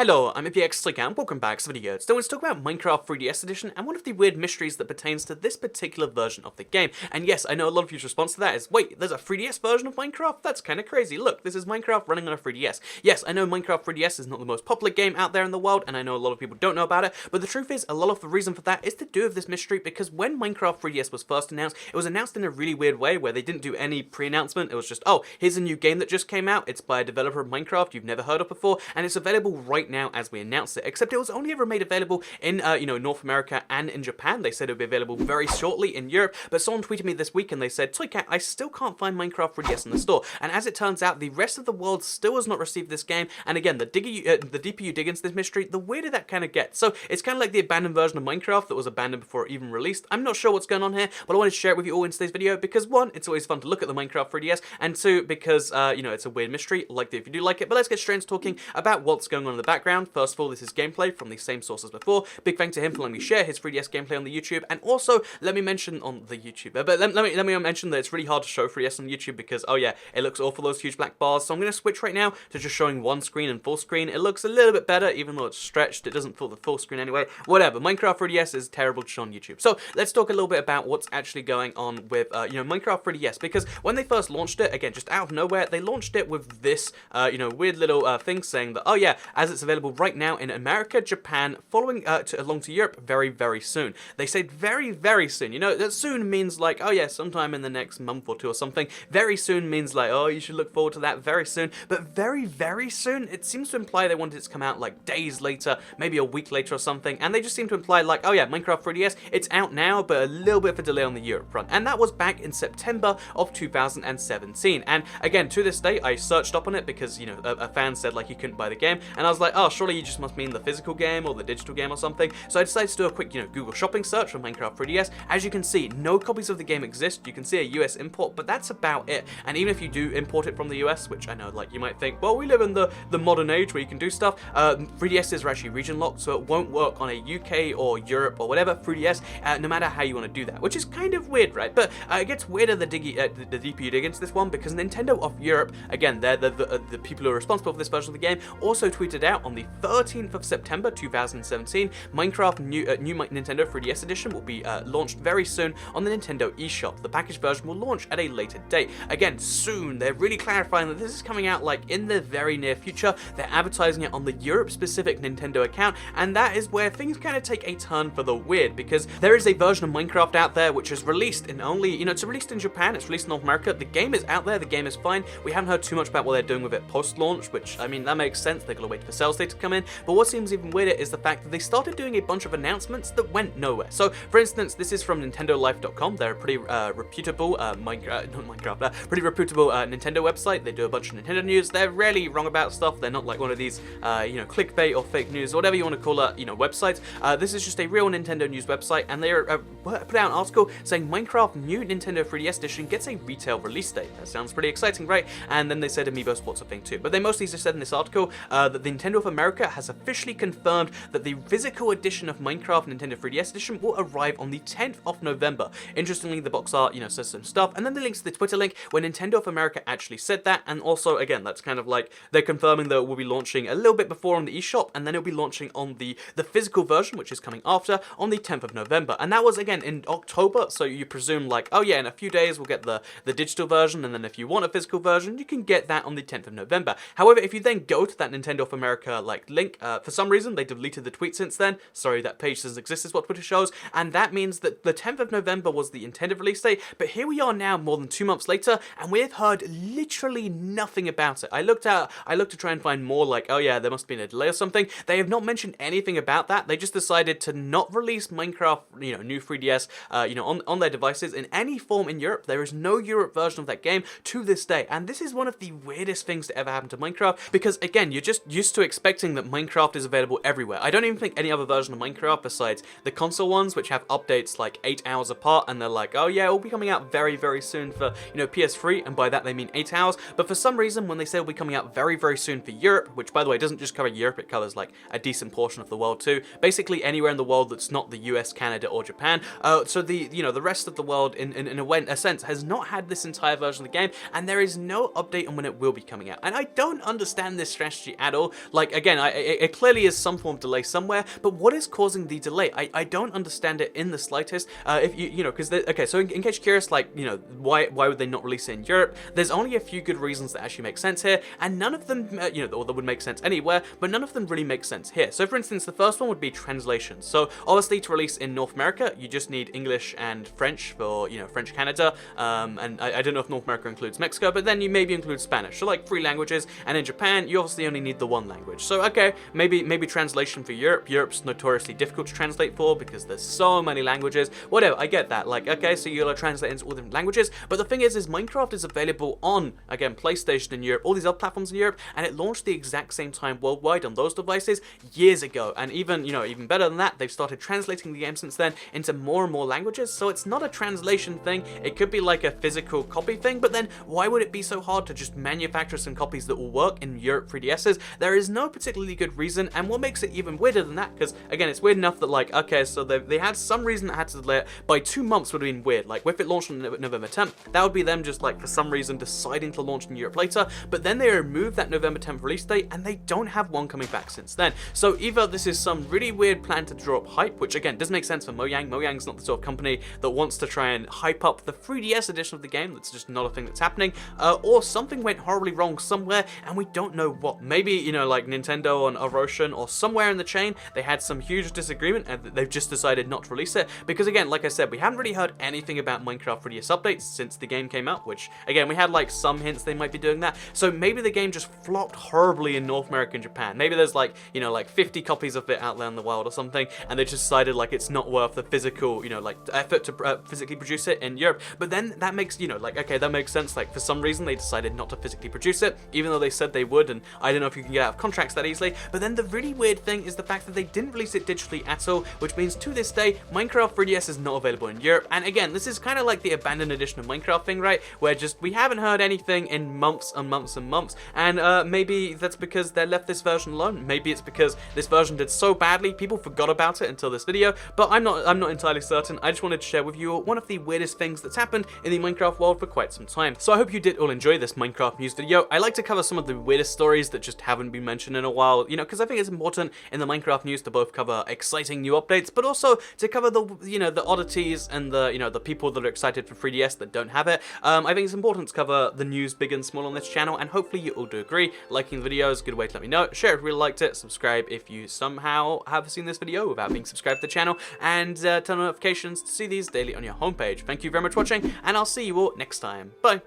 Hello, I'm IPX and welcome back to the video. Today let's talk about Minecraft 3DS Edition and one of the weird mysteries that pertains to this particular version of the game. And yes, I know a lot of you's response to that is, wait, there's a 3DS version of Minecraft? That's kind of crazy. Look, this is Minecraft running on a 3DS. Yes, I know Minecraft 3DS is not the most popular game out there in the world, and I know a lot of people don't know about it, but the truth is, a lot of the reason for that is to do with this mystery, because when Minecraft 3DS was first announced, it was announced in a really weird way where they didn't do any pre-announcement. It was just, oh, here's a new game that just came out, it's by a developer of Minecraft you've never heard of before, and it's available right now as we announced it, except it was only ever made available in, North America and in Japan. They said it would be available very shortly in Europe, but someone tweeted me this week and they said, Toycat, I still can't find Minecraft 3DS in the store, and as it turns out, the rest of the world still has not received this game, and again, the deeper you dig into this mystery, the weirder that kind of gets. So it's kind of like the abandoned version of Minecraft that was abandoned before it even released. I'm not sure what's going on here, but I wanted to share it with you all in today's video, because one, it's always fun to look at the Minecraft 3DS, and two, because, it's a weird mystery, like it if you do like it. But let's get straight into talking about what's going on in the background. First of all, this is gameplay from the same source as before. Big thank to him for letting me share his 3DS gameplay on the YouTube, and also let me mention on the YouTube, but let me mention that it's really hard to show 3DS on YouTube because, oh yeah, it looks awful, those huge black bars, so I'm going to switch right now to just showing one screen and full screen. It looks a little bit better, even though it's stretched, it doesn't fill the full screen anyway. Whatever, Minecraft 3DS is terrible to show on YouTube. So let's talk a little bit about what's actually going on with, Minecraft 3DS, because when they first launched it, again, just out of nowhere, they launched it with this, weird little thing saying that, oh yeah, as it's available right now in America, Japan, following along to Europe very, very soon. They said very, very soon. You know, that soon means like, oh yeah, sometime in the next month or two or something. Very soon means like, oh, you should look forward to that very soon. But very, very soon, it seems to imply they wanted it to come out like days later, maybe a week later or something. And they just seem to imply like, oh yeah, Minecraft 3DS, it's out now, but a little bit of a delay on the Europe front. And that was back in September of 2017. And again, to this day, I searched up on it because, a fan said like he couldn't buy the game. And I was like, oh, surely you just must mean the physical game or the digital game or something. So I decided to do a quick, Google shopping search for Minecraft 3DS. As you can see, no copies of the game exist. You can see a US import, but that's about it. And even if you do import it from the US, which I know, like, you might think, well, we live in the modern age where you can do stuff. 3DSs are actually region locked, so it won't work on a UK or Europe or whatever 3DS, no matter how you want to do that, which is kind of weird, right? But it gets weirder the deeper you dig into this one, because Nintendo of Europe, again, they're the people who are responsible for this version of the game, also tweeted out on the 13th of September 2017, Minecraft new Nintendo 3DS Edition will be launched very soon on the Nintendo eShop. The packaged version will launch at a later date. Again, soon. They're really clarifying that this is coming out like in the very near future. They're advertising it on the Europe-specific Nintendo account, and that is where things kind of take a turn for the weird, because there is a version of Minecraft out there which is released in only, it's released in Japan, it's released in North America. The game is out there, the game is fine. We haven't heard too much about what they're doing with it post-launch, which, I mean, that makes sense. They're gonna wait for sales data to come in. But what seems even weirder is the fact that they started doing a bunch of announcements that went nowhere. So, for instance, this is from NintendoLife.com. They're a pretty reputable pretty reputable Nintendo website. They do a bunch of Nintendo news. They're rarely wrong about stuff. They're not like one of these, clickbait or fake news, or whatever you want to call it, websites. This is just a real Nintendo news website, and they put out an article saying Minecraft new Nintendo 3DS edition gets a retail release date. That sounds pretty exciting, right? And then they said Amiibo Sports a thing too. But they mostly just said in this article that the Nintendo of America has officially confirmed that the physical edition of Minecraft Nintendo 3DS edition will arrive on the 10th of November. Interestingly, the box art, says some stuff, and then the links to the Twitter link where Nintendo of America actually said that, and also, again, that's kind of like they're confirming that it will be launching a little bit before on the eShop, and then it'll be launching on the physical version, which is coming after, on the 10th of November. And that was, again, in October, so you presume, like, oh yeah, in a few days we'll get the digital version, and then if you want a physical version, you can get that on the 10th of November. However, if you then go to that Nintendo of America, like, link, for some reason, they deleted the tweet since then. Sorry, that page doesn't exist is what Twitter shows, and that means that the 10th of November was the intended release date, but here we are now more than 2 months later, and we've heard literally nothing about it. I looked to try and find more, like, oh yeah, there must have been a delay or something. They have not mentioned anything about that. They just decided to not release Minecraft, new 3DS, on their devices in any form in Europe. There is no Europe version of that game to this day, and this is one of the weirdest things to ever happen to Minecraft, because again, you're just used to expecting that Minecraft is available everywhere. I don't even think any other version of Minecraft besides the console ones, which have updates like 8 hours apart, and they're like, oh yeah, it'll be coming out very, very soon for, PS3, and by that they mean 8 hours. But for some reason, when they say it'll be coming out very, very soon for Europe, which by the way doesn't just cover Europe, it covers like a decent portion of the world too, basically anywhere in the world that's not the US, Canada, or Japan. So the rest of the world in a sense has not had this entire version of the game, and there is no update on when it will be coming out. And I don't understand this strategy at all. Like, like, again, it clearly is some form of delay somewhere, but what is causing the delay? I don't understand it in the slightest. If you know, because, okay, so in case you're curious, like, you know, why would they not release it in Europe? There's only a few good reasons that actually make sense here, and none of them, you know, or that would make sense anywhere, but none of them really make sense here. So for instance, the first one would be translation. So obviously to release in North America, you just need English and French for, you know, French Canada, and I don't know if North America includes Mexico, but then you maybe include Spanish, so like 3 languages, and in Japan, you obviously only need the 1 language. So okay, maybe translation for Europe. Europe's notoriously difficult to translate for because there's so many languages. Whatever, I get that. Like, okay, so you'll translate into all different languages, but the thing is Minecraft is available on, again, PlayStation in Europe, all these other platforms in Europe, and it launched the exact same time worldwide on those devices years ago. And even, you know, even better than that, they've started translating the game since then into more and more languages. So it's not a translation thing. It could be like a physical copy thing, but then why would it be so hard to just manufacture some copies that will work in Europe 3DSs? There is no particularly good reason, and what makes it even weirder than that, because again, it's weird enough that, like, okay, so they had some reason that had to delay it by 2 months would have been weird. Like, if it launched on November 10th, that would be them just, like, for some reason deciding to launch in Europe later, but then they removed that November 10th release date, and they don't have one coming back since then. So either this is some really weird plan to draw up hype, which again doesn't make sense for Mojang. Mojang's not the sort of company that wants to try and hype up the 3DS edition of the game. That's just not a thing that's happening, or something went horribly wrong somewhere and we don't know what. Maybe, you know, like Nintendo and Oroshan or somewhere in the chain, they had some huge disagreement and they've just decided not to release it, because again, like I said, we haven't really heard anything about Minecraft 3DS updates since the game came out, which again, we had like some hints they might be doing that. So maybe the game just flopped horribly in North America and Japan. Maybe there's like, you know, like 50 copies of it out there in the wild or something, and they just decided like it's not worth the physical, you know, like effort to physically produce it in Europe. But then that makes, you know, like, okay, that makes sense. Like, for some reason they decided not to physically produce it, even though they said they would, and I don't know if you can get out of contracts that easily. But then the really weird thing is the fact that they didn't release it digitally at all, which means to this day, Minecraft 3DS is not available in Europe. And again, this is kind of like the abandoned edition of Minecraft thing, right? Where just we haven't heard anything in months and months and months. And maybe that's because they left this version alone. Maybe it's because this version did so badly, people forgot about it until this video. But I'm not entirely certain. I just wanted to share with you one of the weirdest things that's happened in the Minecraft world for quite some time. So I hope you did all enjoy this Minecraft news video. I like to cover some of the weirdest stories that just haven't been mentioned in a while, you know, because I think it's important in the Minecraft news to both cover exciting new updates, but also to cover the, you know, the oddities and the, you know, the people that are excited for 3DS that don't have it. I think it's important to cover the news big and small on this channel, and hopefully you all do agree. Liking the video is a good way to let me know. Share if you really liked it. Subscribe if you somehow have seen this video without being subscribed to the channel, and turn on notifications to see these daily on your homepage. Thank you very much for watching, and I'll see you all next time. Bye.